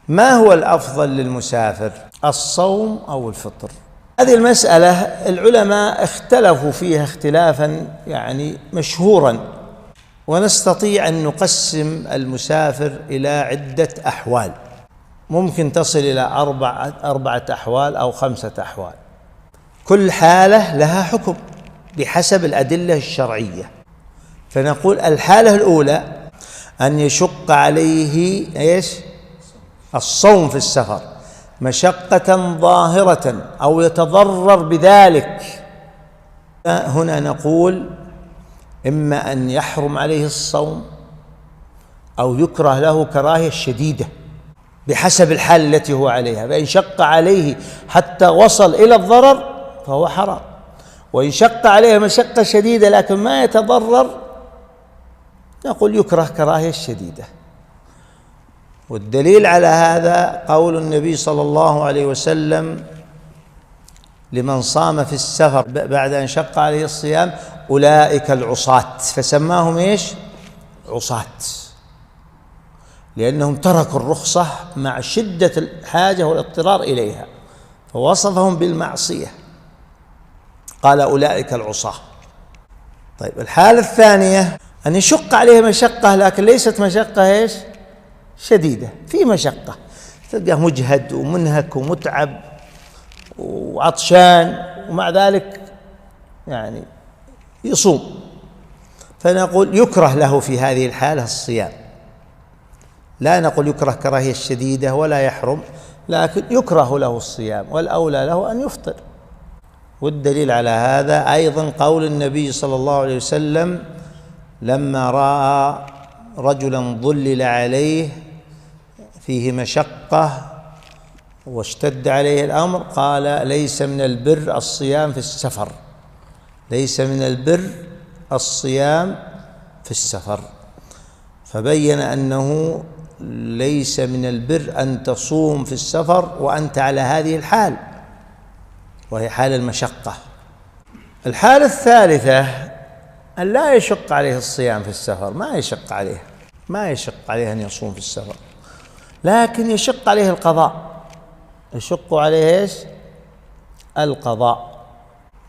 ما هو الأفضل للمسافر، الصوم أو الفطر؟ هذه المسألة العلماء اختلفوا فيها اختلافا مشهورا، ونستطيع أن نقسم المسافر إلى عدة أحوال، ممكن تصل إلى أربعة أحوال أو 5 أحوال، كل حالة لها حكم بحسب الأدلة الشرعية. فنقول الحالة الأولى أن يشق عليه الصوم في السفر مشقة ظاهرة أو يتضرر بذلك. هنا نقول إما أن يحرم عليه الصوم أو يكره له كراهية شديدة بحسب الحال التي هو عليها. فإن شق عليه حتى وصل إلى الضرر فهو حرام، وإن شق عليه مشقة شديدة لكن ما يتضرر نقول يكره كراهية شديدة. والدليل على هذا قول النبي صلى الله عليه وسلم لمن صام في السفر بعد أن شق عليه الصيام: أولئك العصاة، فسماهم عصاة، لأنهم تركوا الرخصة مع شدة الحاجة والاضطرار إليها، فوصفهم بالمعصية، قال أولئك العصاة. طيب، الحالة الثانية أن يشق عليه مشقة لكن ليست مشقة شديدة، في مشقة، تلقاه مجهد ومنهك ومتعب وعطشان ومع ذلك يصوم، فنقول يكره له في هذه الحالة الصيام، لا نقول يكره كراهية شديدة ولا يحرم، لكن يكره له الصيام والأولى له أن يفطر. والدليل على هذا أيضا قول النبي صلى الله عليه وسلم لما رأى رجلا ظلل عليه فيه مشقة واشتد عليه الأمر قال: ليس من البر الصيام في السفر، ليس من البر الصيام في السفر. فبين أنه ليس من البر أن تصوم في السفر وأنت على هذه الحال، وهي حال المشقة. الحالة الثالثة أن لا يشق عليه الصيام في السفر، ما يشق عليه أن يصوم في السفر، لكن يشق عليه القضاء، يشق عليه القضاء.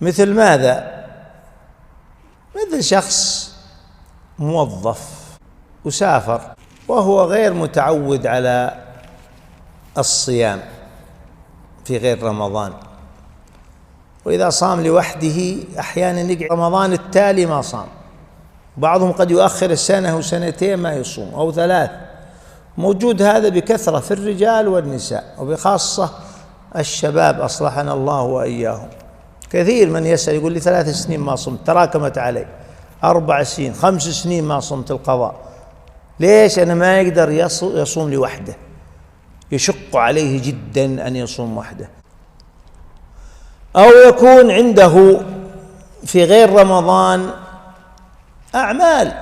مثل ماذا؟ مثل شخص موظف وسافر وهو غير متعود على الصيام في غير رمضان، وإذا صام لوحده أحيانا يقعد رمضان التالي ما صام، بعضهم قد يؤخر سنة وسنتين ما يصوم أو 3. موجود هذا بكثرة في الرجال والنساء، وبخاصة الشباب أصلحنا الله وإياهم. كثير من يسأل يقول لي 3 سنين ما صمت، تراكمت علي 4 سنين 5 سنين ما صمت القضاء. ليش؟ أنا ما يقدر يصوم لوحده، يشق عليه جدا أن يصوم وحده. أو يكون عنده في غير رمضان أعمال،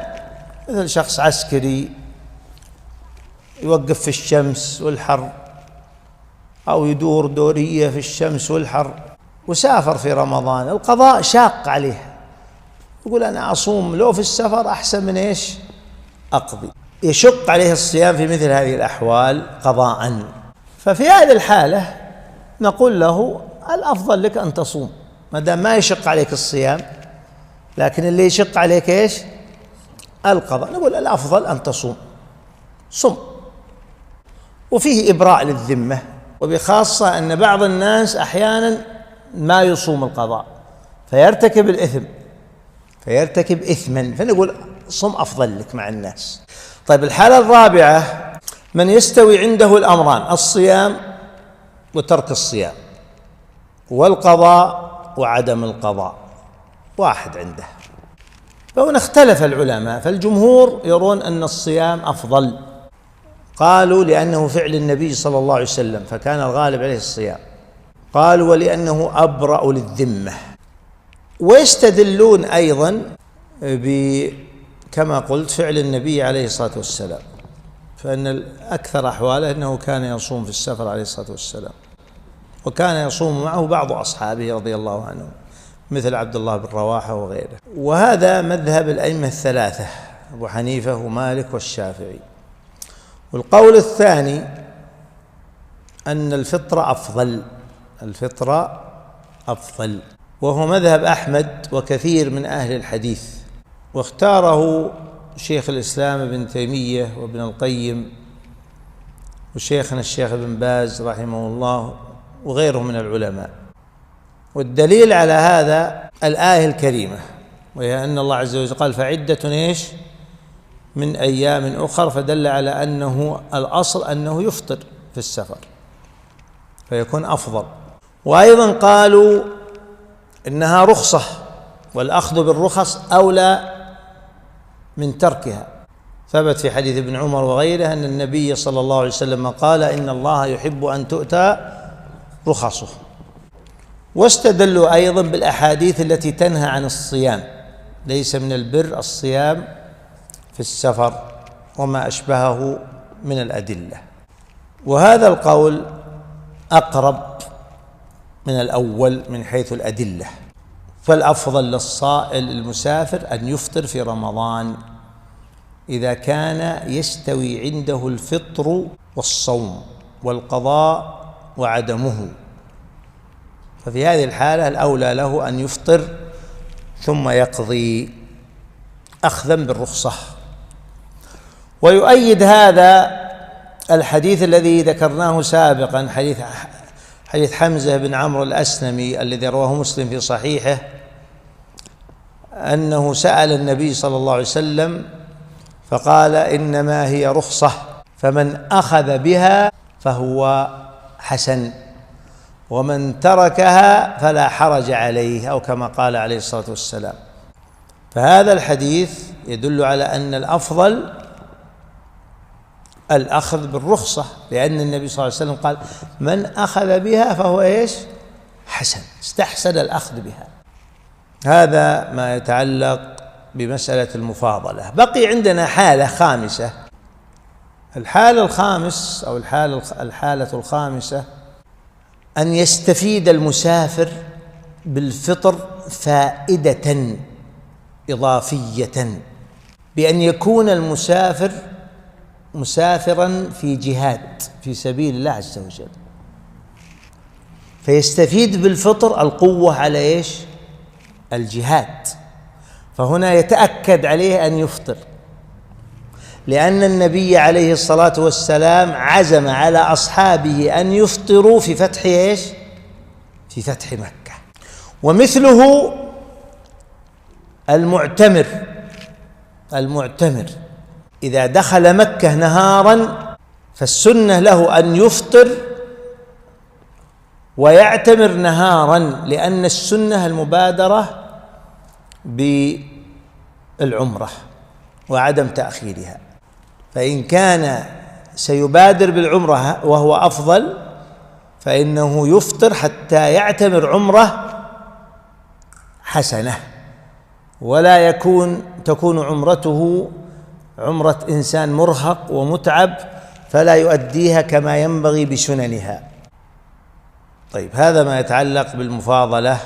مثل شخص عسكري يوقف في الشمس والحر، أو يدور دورية في الشمس والحر، وسافر في رمضان، القضاء شاق عليه، يقول أنا أصوم لو في السفر أحسن من أقضي. يشق عليه الصيام في مثل هذه الأحوال قضاء. ففي هذه الحالة نقول له الأفضل لك أن تصوم ما دام ما يشق عليك الصيام، لكن اللي يشق عليك القضاء، نقول الأفضل أن تصوم، صم. وفيه إبراء للذمة، وبخاصة أن بعض الناس أحيانا ما يصوم القضاء فيرتكب الإثم، فيرتكب إثما، فنقول صم أفضل لك مع الناس. طيب، الحالة الرابعة من يستوي عنده الأمران: الصيام وترك الصيام، والقضاء وعدم القضاء، واحد عنده. فهنا اختلف العلماء، فالجمهور يرون أن الصيام أفضل، قالوا لأنه فعل النبي صلى الله عليه وسلم فكان الغالب عليه الصيام، قالوا ولأنه أبرأ للذمة، ويستدلون أيضا كما قلت فعل النبي عليه الصلاة والسلام، فإن أكثر أحواله أنه كان يصوم في السفر عليه الصلاة والسلام، وكان يصوم معه بعض أصحابه رضي الله عنهم مثل عبد الله بن رواحة وغيره. وهذا مذهب الأئمة الثلاثة: أبو حنيفة ومالك والشافعي. والقول الثاني أن الفطر أفضل، الفطر أفضل، وهو مذهب أحمد وكثير من أهل الحديث، واختاره شيخ الإسلام ابن تيمية وابن القيم وشيخنا الشيخ ابن باز رحمه الله وغيرهم من العلماء. والدليل على هذا الآية الكريمة، وهي أن الله عز وجل قال فعدة إيش من أيام أخر، فدل على أنه الأصل أنه يفطر في السفر فيكون أفضل. وأيضا قالوا إنها رخصة، والأخذ بالرخص أولى من تركها. ثبت في حديث ابن عمر وغيره أن النبي صلى الله عليه وسلم قال إن الله يحب أن تؤتى رخصه. واستدلوا أيضا بالأحاديث التي تنهى عن الصيام، ليس من البر الصيام في السفر وما أشبهه من الأدلة. وهذا القول أقرب من الأول من حيث الأدلة، فالأفضل للصائل المسافر أن يفطر في رمضان إذا كان يستوي عنده الفطر والصوم والقضاء وعدمه، ففي هذه الحالة الأولى له أن يفطر ثم يقضي أخذا بالرخصة. ويؤيد هذا الحديث الذي ذكرناه سابقا، حديث حمزة بن عمرو الأسلمي الذي رواه مسلم في صحيحه، أنه سأل النبي صلى الله عليه وسلم فقال إنما هي رخصة، فمن أخذ بها فهو حسن، ومن تركها فلا حرج عليه، أو كما قال عليه الصلاة والسلام. فهذا الحديث يدل على أن الأفضل الأخذ بالرخصة، لأن النبي صلى الله عليه وسلم قال من أخذ بها فهو إيش؟ حسن، استحسن الأخذ بها. هذا ما يتعلق بمسألة المفاضلة. بقي عندنا حالة خامسة، الحالة الخامس أو الحالة الخامسة أن يستفيد المسافر بالفطر فائدة إضافية، بأن يكون المسافر مسافرا في جهاد في سبيل الله عز وجل، فيستفيد بالفطر القوة على إيش؟ الجهاد، فهنا يتأكد عليه أن يفطر، لأن النبي عليه الصلاة والسلام عزم على أصحابه أن يفطروا في فتح إيش؟ في فتح مكة. ومثله المعتمر إذا دخل مكة نهارا فالسنة له أن يفطر ويعتمر نهارا، لأن السنة المبادرة بالعمرة وعدم تأخيرها، فإن كان سيبادر بالعمرة وهو أفضل فإنه يفطر حتى يعتمر عمرة حسنة، ولا تكون عمرته عمرة إنسان مرهق ومتعب فلا يؤديها كما ينبغي بسننها. طيب، هذا ما يتعلق بالمفاضلة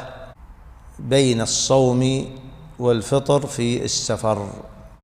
بين الصوم والفطر في السفر.